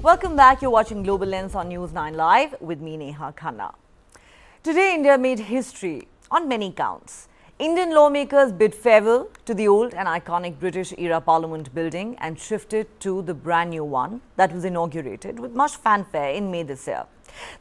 Welcome back. You're watching Global Lens on News9 Live with me, Neha, Khanna. Today, India made history on many counts. Indian lawmakers bid farewell to the old and iconic British-era Parliament building and shifted to the brand new one that was inaugurated with much fanfare in May this year.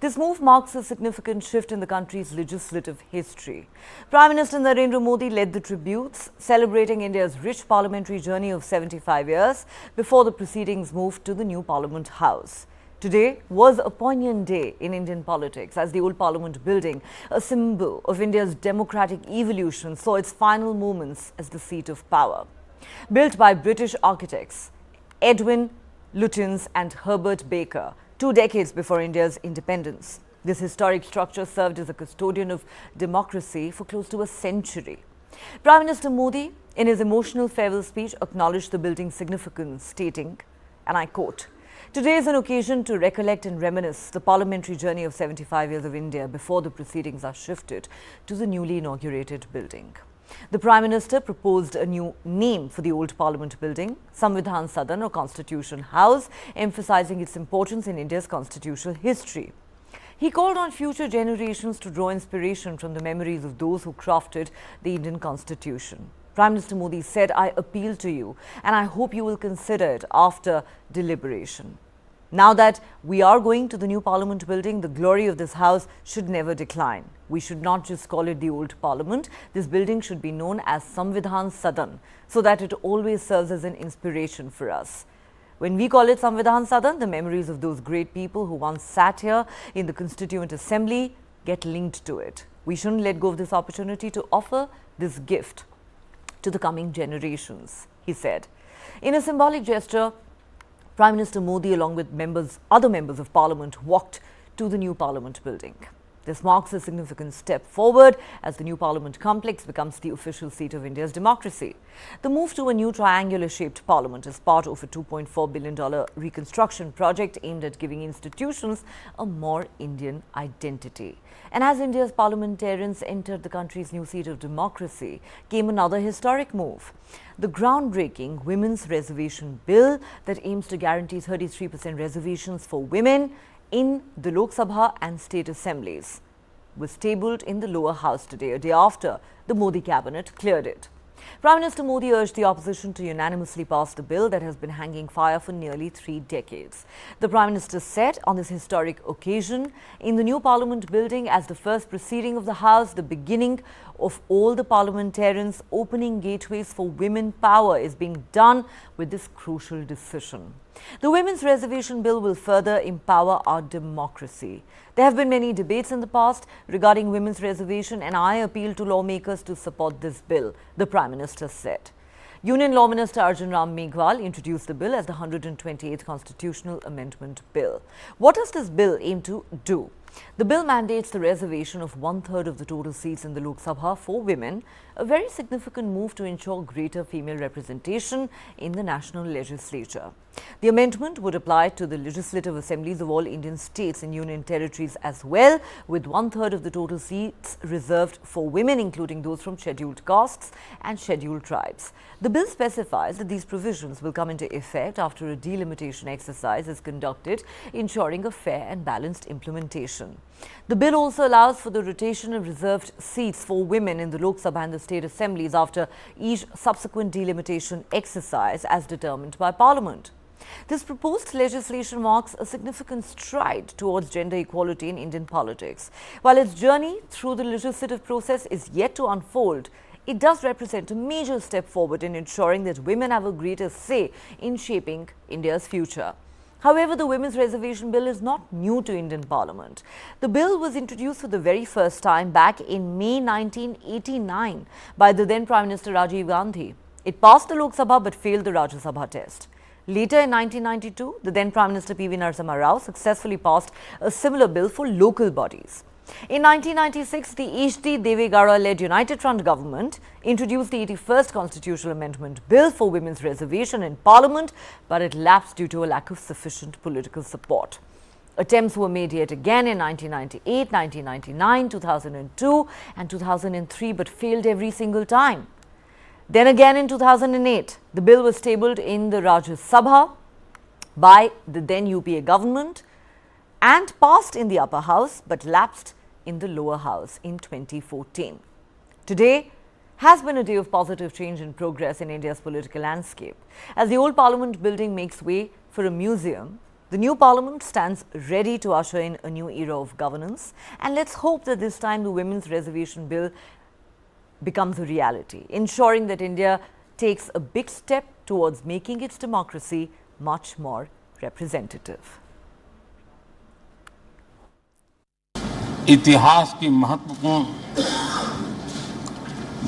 This move marks a significant shift in the country's legislative history. Prime Minister Narendra Modi led the tributes, celebrating India's rich parliamentary journey of 75 years before the proceedings moved to the new Parliament House. Today was a poignant day in Indian politics as the old Parliament building, a symbol of India's democratic evolution, saw its final moments as the seat of power. Built by British architects Edwin Lutyens and Herbert Baker, 2 decades before India's independence, this historic structure served as a custodian of democracy for close to a century. Prime Minister Modi, in his emotional farewell speech, acknowledged the building's significance, stating, and I quote, "Today is an occasion to recollect and reminisce the parliamentary journey of 75 years of India before the proceedings are shifted to the newly inaugurated building." The Prime Minister proposed a new name for the old Parliament building, Samvidhan Sadan or Constitution House, emphasizing its importance in India's constitutional history. He called on future generations to draw inspiration from the memories of those who crafted the Indian Constitution. Prime Minister Modi said, "I appeal to you and I hope you will consider it after deliberation." Now that we are going to the new Parliament building, the glory of this house should never decline. We should not just call it the old Parliament. This building should be known as Samvidhan Sadan so that it always serves as an inspiration for us. When we call it Samvidhan Sadan, the memories of those great people who once sat here in the Constituent Assembly get linked to it. We shouldn't let go of this opportunity to offer this gift to the coming generations, he said. In a symbolic gesture, Prime Minister Modi, along with other members of Parliament, walked to the new Parliament building. This marks a significant step forward as the new Parliament complex becomes the official seat of India's democracy. The move to a new triangular-shaped Parliament is part of a $2.4 billion reconstruction project aimed at giving institutions a more Indian identity. And as India's parliamentarians entered the country's new seat of democracy, came another historic move. The groundbreaking Women's Reservation Bill that aims to guarantee 33% reservations for women in the Lok Sabha and state assemblies was tabled in the lower house today, a day after the Modi cabinet cleared it. Prime Minister Modi urged the opposition to unanimously pass the bill that has been hanging fire for nearly 3 decades. The Prime Minister said on this historic occasion, in the new Parliament building, as the first proceeding of the House, the beginning of all the parliamentarians opening gateways for women power is being done with this crucial decision. The Women's Reservation Bill will further empower our democracy. There have been many debates in the past regarding women's reservation, and I appeal to lawmakers to support this bill, the Prime Minister said. Union Law Minister Arjun Ram Meghwal introduced the bill as the 128th Constitutional Amendment Bill. What does this bill aim to do? The bill mandates the reservation of 1/3 of the total seats in the Lok Sabha for women, a very significant move to ensure greater female representation in the national legislature. The amendment would apply to the legislative assemblies of all Indian states and union territories as well, with 1/3 of the total seats reserved for women, including those from scheduled castes and scheduled tribes. The bill specifies that these provisions will come into effect after a delimitation exercise is conducted, ensuring a fair and balanced implementation. The bill also allows for the rotation of reserved seats for women in the Lok Sabha and the state assemblies after each subsequent delimitation exercise as determined by Parliament. This proposed legislation marks a significant stride towards gender equality in Indian politics. While its journey through the legislative process is yet to unfold, it does represent a major step forward in ensuring that women have a greater say in shaping India's future. However, the Women's Reservation Bill is not new to Indian Parliament. The bill was introduced for the very first time back in May 1989 by the then Prime Minister Rajiv Gandhi. It passed the Lok Sabha but failed the Rajya Sabha test. Later in 1992, the then Prime Minister P.V. Narasimha Rao successfully passed a similar bill for local bodies. In 1996, the H.D. Deve Gowda-led United Front government introduced the 81st Constitutional Amendment Bill for women's reservation in Parliament, but it lapsed due to a lack of sufficient political support. Attempts were made yet again in 1998, 1999, 2002 and 2003, but failed every single time. Then again in 2008, the bill was tabled in the Rajya Sabha by the then UPA government and passed in the upper house but lapsed in the lower house in 2014. Today has been a day of positive change and progress in India's political landscape. As the old Parliament building makes way for a museum, the new Parliament stands ready to usher in a new era of governance, and let's hope that this time the Women's Reservation Bill becomes a reality, ensuring that India takes a big step towards making its democracy much more representative. इतिहास की महत्वपूर्ण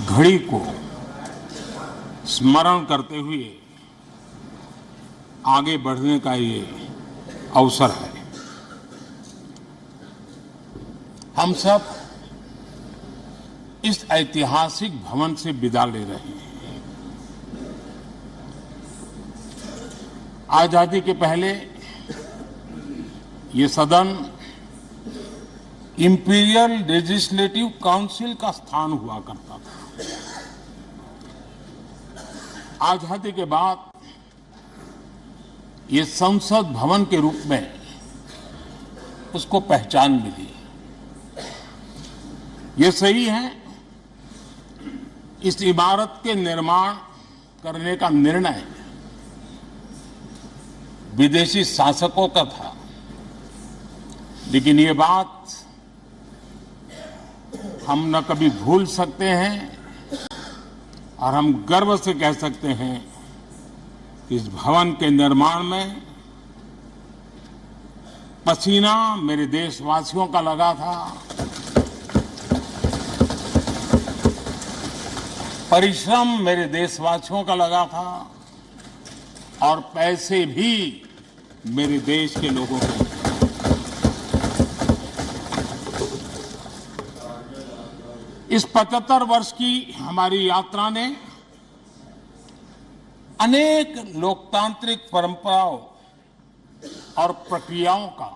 घड़ी को स्मरण करते हुए आगे बढ़ने का ये अवसर है। हम सब इस ऐतिहासिक भवन से विदा ले रहे हैं। आजादी के पहले ये सदन इंपीरियल लेजिस्लेटिव काउंसिल का स्थान हुआ करता था। आजादी के बाद ये संसद भवन के रूप में उसको पहचान मिली। ये सही है, इस इमारत के निर्माण करने का निर्णय विदेशी शासकों का था, लेकिन ये बात हम न कभी भूल सकते हैं और हम गर्व से कह सकते हैं कि इस भवन के निर्माण में पसीना मेरे देशवासियों का लगा था, परिश्रम मेरे देशवासियों का लगा था और पैसे भी मेरे देश के लोगों के। इस 75 वर्ष की हमारी यात्रा ने अनेक लोकतांत्रिक परंपराओं और प्रक्रियाओं का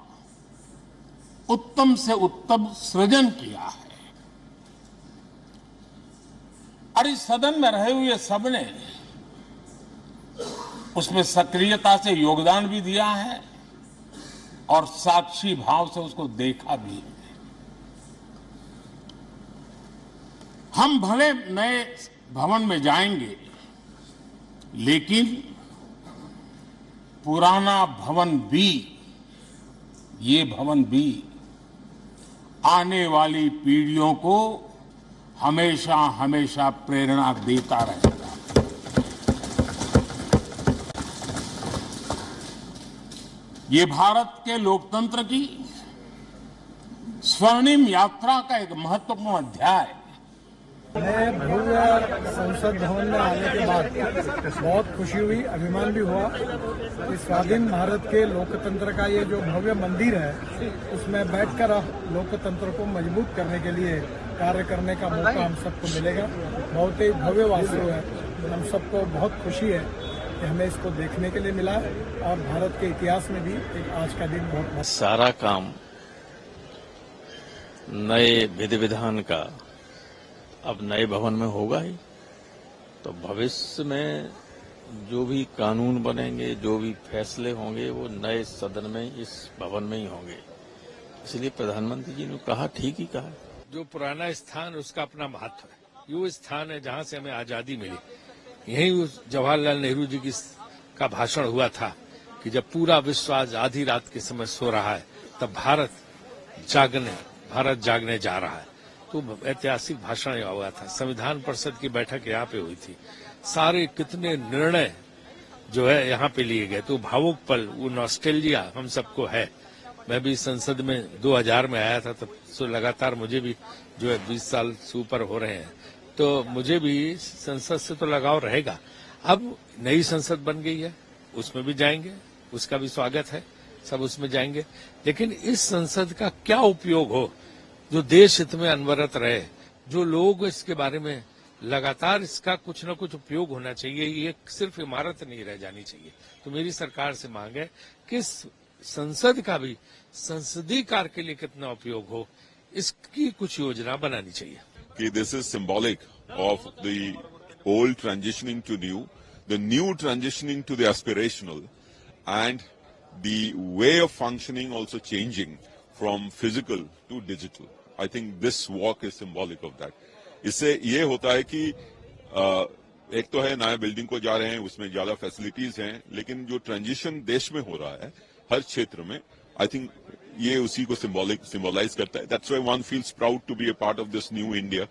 उत्तम से उत्तम सृजन किया है और इस सदन में रहे हुए सबने उसमें सक्रियता से योगदान भी दिया है और साक्षी भाव से उसको देखा भी है। हम भले नए भवन में जाएंगे, लेकिन पुराना भवन भी, ये भवन भी आने वाली पीढ़ियों को हमेशा हमेशा प्रेरणा देता रहेगा। ये भारत के लोकतंत्र की स्वर्णिम यात्रा का एक महत्वपूर्ण अध्याय। मैं भव्य संसद भवन में आने के बाद बहुत खुशी हुई, अभिमान भी हुआ कि स्वाधीन भारत के लोकतंत्र का ये जो भव्य मंदिर है उसमें बैठकर लोकतंत्र को मजबूत करने के लिए कार्य करने का मौका हम सबको मिलेगा। बहुत ही भव्य वास्तु है, हम सबको बहुत खुशी है कि हमें इसको देखने के लिए मिला और भारत के इतिहास में भी एक आज का दिन बहुत सारा काम नए विधि विधान का अब नए भवन में होगा ही, तो भविष्य में जो भी कानून बनेंगे, जो भी फैसले होंगे, वो नए सदन में, इस भवन में ही होंगे। इसलिए प्रधानमंत्री जी ने कहा, ठीक ही कहा। जो पुराना स्थान उसका अपना महत्व है। ये वो स्थान है जहां से हमें आजादी मिली। यही उस जवाहरलाल नेहरू जी का भाषण हुआ था कि जब पूरा विश्व आज आधी रात के समय सो रहा है, तब भारत जागने जा रहा है। तो ऐतिहासिक भाषण हुआ था। संविधान परिषद की बैठक यहाँ पे हुई थी। सारे कितने निर्णय जो है यहाँ पे लिए गए। तो भावुक पल, वो नॉस्टैल्जिया हम सबको है। मैं भी संसद में 2000 में आया था, तब तो लगातार मुझे भी जो है 20 साल से ऊपर हो रहे हैं, तो मुझे भी संसद से तो लगाव रहेगा। अब नई संसद बन गई है, उसमें भी जाएंगे, उसका भी स्वागत है, सब उसमें जाएंगे। लेकिन इस संसद का क्या उपयोग हो जो देश हित में अनवरत रहे, जो लोग इसके बारे में लगातार इसका कुछ न कुछ उपयोग होना चाहिए। ये सिर्फ इमारत नहीं रह जानी चाहिए। तो मेरी सरकार से मांग है कि संसद का भी संसदीय कार्य के लिए कितना उपयोग हो, इसकी कुछ योजना बनानी चाहिए। कि this is symbolic of the old transitioning to new, the new transitioning to the aspirational, and the way of functioning also changing from physical to digital. I think this walk is symbolic of that. इससे ये होता है कि एक तो है नया building को जा रहे हैं, उसमें ज्यादा फैसिलिटीज हैं, लेकिन जो ट्रांजिशन देश में हो रहा है हर क्षेत्र में, आई थिंक ये उसी को सिंबलाइज करता है. That's why one feels proud to be a part of this new India,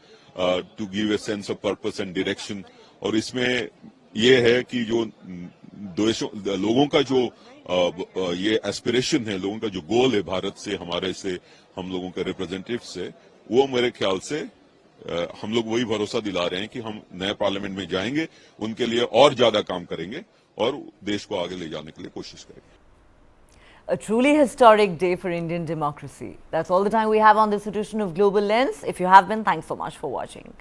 to give a sense of purpose and direction. और इसमें ये है कि जो लोगों का जो ये एस्पिरेशन है, लोगों का जो गोल है भारत से, हमारे से, हम लोगों के रिप्रेजेंटेटिव से, वो मेरे ख्याल से हम लोग वही भरोसा दिला रहे हैं कि हम नए पार्लियामेंट में जाएंगे, उनके लिए और ज्यादा काम करेंगे और देश को आगे ले जाने के लिए कोशिश करेंगे. A truly historic day for Indian democracy. That's all the time we have on this edition of Global Lens. If you have been, thanks so much for watching.